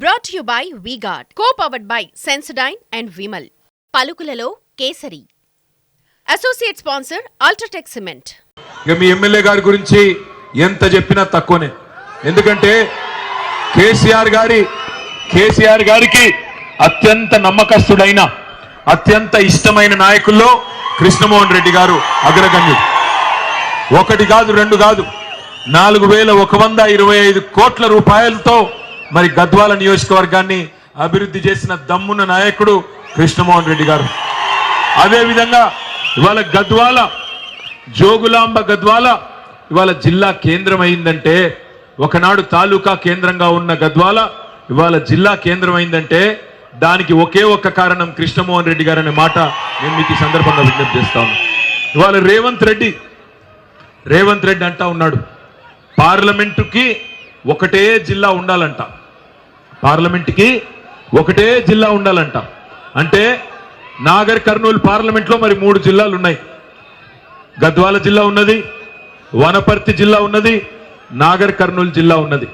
Brought to you by V-Guard, co-powered by Sensodyne and Vimal. పలుకులలో Kesari. Associate sponsor UltraTech cement. ఇక మీ MLA గారి గురించి ఎంత చెప్పినా తక్కువనే. ఎందుకంటే కేసీఆర్ గారికి అత్యంత నమ్మకస్తుడైన అత్యంత ఇష్టమైన నాయకుల్లో కృష్ణమోహన్ రెడ్డి గారు అగ్రగణ్యుడు. ఒకటి కాదు, రెండు కాదు, 4125 కోట్ల రూపాయలతో మరి గద్వాల నియోజకవర్గాన్ని అభివృద్ధి చేసిన దమ్మున్న నాయకుడు కృష్ణమోహన్ రెడ్డి గారు. అదేవిధంగా ఇవాళ గద్వాల, జోగులాంబ గద్వాల ఇవాళ జిల్లా కేంద్రం అయిందంటే, ఒకనాడు తాలూకా కేంద్రంగా ఉన్న గద్వాల ఇవాళ జిల్లా కేంద్రం అయిందంటే దానికి ఒకే ఒక్క కారణం కృష్ణమోహన్ రెడ్డి గారు అనే మాట నేను మీకు ఈ సందర్భంగా విజ్ఞప్తి చేస్తాను. ఇవాళ రేవంత్ రెడ్డి అంటా ఉన్నాడు, పార్లమెంటుకి ఒకటే జిల్లా ఉండాలంట. పార్లమెంట్కి ఒకటే జిల్లా ఉండాలంట. అంటే నాగర్ కర్నూలు పార్లమెంట్లో మరి 3 జిల్లాలు ఉన్నాయి. గద్వాల జిల్లా ఉన్నది, వనపర్తి జిల్లా ఉన్నది, నాగర్ కర్నూలు జిల్లా ఉన్నది.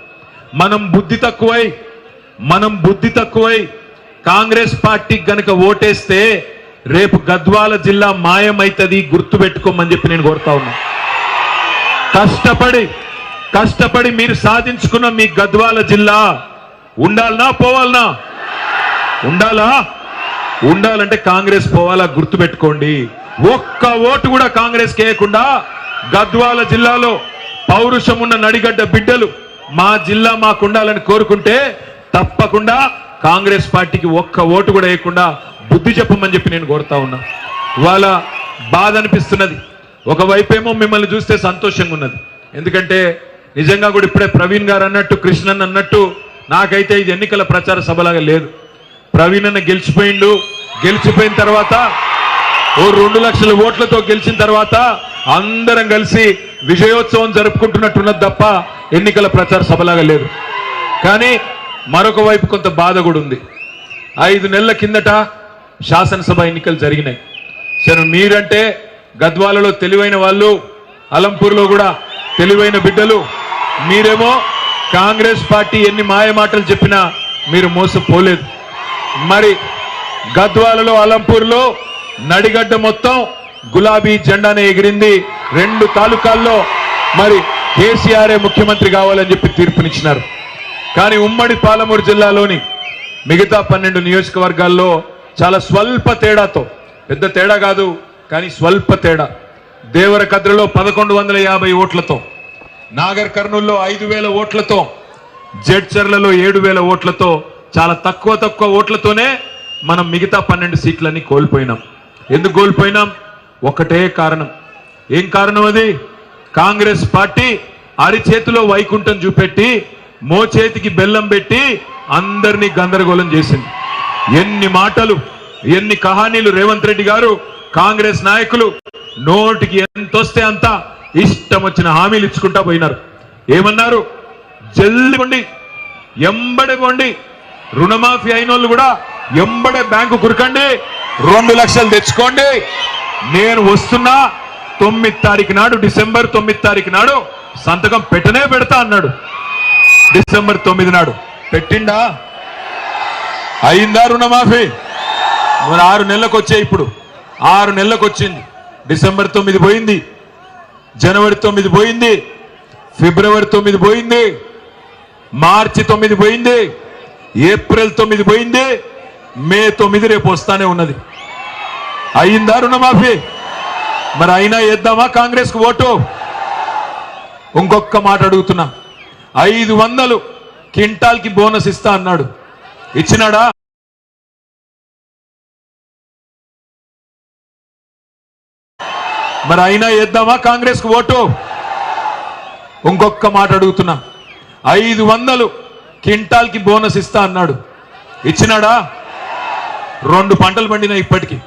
మనం బుద్ధి తక్కువై కాంగ్రెస్ పార్టీకి గనక ఓటేస్తే రేపు గద్వాల జిల్లా మాయమైతుంది, గుర్తుపెట్టుకోమని చెప్పి నేను కోరుతా ఉన్నా. కష్టపడి మీరు సాధించుకున్న మీ గద్వాల జిల్లా ఉండాలనా పోవాలనా? ఉండాలంటే కాంగ్రెస్ పోవాలా, గుర్తుపెట్టుకోండి. ఒక్క ఓటు కూడా కాంగ్రెస్ కేయకుండా గద్వాల జిల్లాలో పౌరుషం ఉన్న నడిగడ్డ బిడ్డలు మా జిల్లా మాకు ఉండాలని కోరుకుంటే తప్పకుండా కాంగ్రెస్ పార్టీకి ఒక్క ఓటు కూడా వేయకుండా బుద్ధి చెప్పమని చెప్పి నేను కోరుతా ఉన్నా. ఇవాళ బాధ అనిపిస్తున్నది. ఒకవైపేమో మిమ్మల్ని చూస్తే సంతోషంగా ఉన్నది. ఎందుకంటే నిజంగా కూడా ఇప్పుడే ప్రవీణ్ గారు అన్నట్టు, కృష్ణన్ అన్నట్టు, నాకైతే ఇది ఎన్నికల ప్రచార సభలాగా లేదు. ప్రవీణ్ అన్న గెలిచిపోయిన తర్వాత 2 లక్షల ఓట్లతో గెలిచిన తర్వాత అందరం కలిసి విజయోత్సవం జరుపుకుంటున్నట్టున్నది తప్ప ఎన్నికల ప్రచార సభలాగా లేదు. కానీ మరొక వైపు కొంత బాధ కూడా ఉంది. 5 నెలల కిందట శాసనసభ ఎన్నికలు జరిగినాయి. సరే, మీరంటే గద్వాలలో తెలివైన వాళ్ళు, అలంపూర్లో కూడా తెలివైన బిడ్డలు. మీరేమో కాంగ్రెస్ పార్టీ ఎన్ని మాయ మాటలు చెప్పినా మీరు మోసపోలేదు. మరి గద్వాలలో, అలంపూర్లో నడిగడ్డ మొత్తం గులాబీ జెండానే ఎగిరింది. 2 తాలూకాల్లో మరి కేసీఆర్ ముఖ్యమంత్రి కావాలని చెప్పి తీర్పునిచ్చినారు. కానీ ఉమ్మడి పాలమూరు జిల్లాలోని మిగతా 12 నియోజకవర్గాల్లో చాలా స్వల్ప తేడాతో, పెద్ద తేడా కాదు కానీ స్వల్ప తేడా, దేవరకద్రలో 1150 ఓట్లతో, నాగర్ కర్నూల్లో 5000 ఓట్లతో, జడ్చర్లలో 7000 ఓట్లతో, చాలా తక్కువ ఓట్లతోనే మనం మిగతా 12 సీట్లన్నీ కోల్పోయినాం. ఎందుకు కోల్పోయినాం? ఒకటే కారణం. ఏం కారణం అది? కాంగ్రెస్ పార్టీ అరిచేతిలో వైకుంఠం చూపెట్టి మోచేతికి బెల్లం పెట్టి అందరినీ గందరగోళం చేసింది. ఎన్ని మాటలు, ఎన్ని కహానీలు రేవంత్ రెడ్డి గారు, కాంగ్రెస్ నాయకులు నోటికి ఎంతొస్తే అంత ఇష్టం వచ్చిన హామీలు ఇచ్చుకుంటా పోయినారు. ఏమన్నారు? జల్లి ఎంబడే కొండి, రుణమాఫీ అయిన వాళ్ళు కూడా ఎంబడే బ్యాంకు కురకండి, 2 లక్షలు తెచ్చుకోండి, నేను వస్తున్నా 9వ తారీఖు నాడు, డిసెంబర్ 9వ తారీఖు నాడు సంతకం పెడతా అన్నాడు. డిసెంబర్ 9 నాడు పెట్టిండా? అయిందా రుణమాఫీ? మరి 6 నెలలకు వచ్చాయి. ఇప్పుడు 6 నెలలకు వచ్చింది. డిసెంబర్ 9 పోయింది, జనవరి 9 పోయింది, ఫిబ్రవరి 9 పోయింది, మార్చి 9 పోయింది, ఏప్రిల్ 9 పోయింది, మే 9 రేపు వస్తానే ఉన్నది. అయిందా రుణమాఫీ? మరి అయినా వేద్దామా కాంగ్రెస్ కు ఓటు? ఇంకొక మాట అడుగుతున్నా, 500 క్వింటాల్కి బోనస్ ఇస్తా అన్నాడు, ఇచ్చినాడా? మరి అయినా వేద్దామా కాంగ్రెస్ కు ఓటు? ఇంకొక మాట అడుగుతున్నా, 500 క్వింటాల్కి బోనస్ ఇస్తా అన్నాడు, ఇచ్చినాడా? 2 పంటలు పండినా ఇప్పటికీ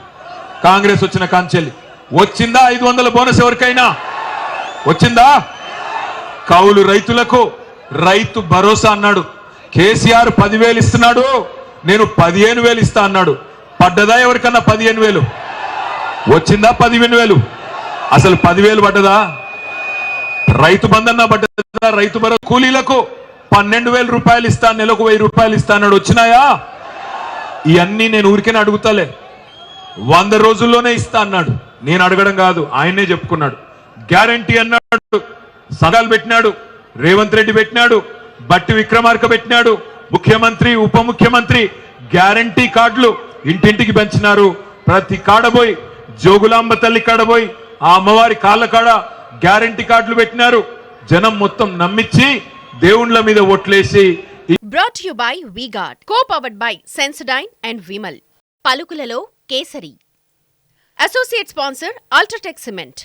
కాంగ్రెస్ వచ్చిన కాంచెల్లి. వచ్చిందా 500 బోనస్? ఎవరికైనా వచ్చిందా? కౌలు రైతులకు రైతు భరోసా అన్నాడు. కేసీఆర్ 10,000 ఇస్తున్నాడు, నేను 15,000 ఇస్తా అన్నాడు. పడ్డదా ఎవరికన్నా 15,000? వచ్చిందా 15,000? అసలు 10,000 పడ్డదా? రైతు బంధన్న పడ్డదా? రైతు భరోసా కూలీలకు 12,000 రూపాయలు ఇస్తా, నెలకు 1000 రూపాయలు ఇస్తా అన్నాడు. వచ్చినాయా? ఇవన్నీ నేను ఊరికే అడుగుతలే. 100 రోజుల్లోనే ఇస్తా అన్నాడు. నేను అడగడం కాదు, ఆయనే చెప్పుకున్నాడు. గ్యారంటీ అన్నాడు, సంఘాలు పెట్టినాడు, రేవంత్ రెడ్డి పెట్టినాడు, బట్టి విక్రమార్క పెట్టినాడు, ముఖ్యమంత్రి ఉప ముఖ్యమంత్రి గ్యారంటీ కార్డులు ఇంటింటికి పెంచినారు. ప్రతి కాడబోయి, జోగులాంబ తల్లి కాడబోయి, ఆ అమ్మవారి కాళ్ళ కాడ గ్యారంటీ కార్డులు పెట్టినారు. జనం మొత్తం నమ్మించి దేవుళ్ళ మీద ఓట్లేసి. Brought you by V Guard, co powered by Sensodyne and Vimal. పలుకులలో Kesari. Associate sponsor UltraTech cement.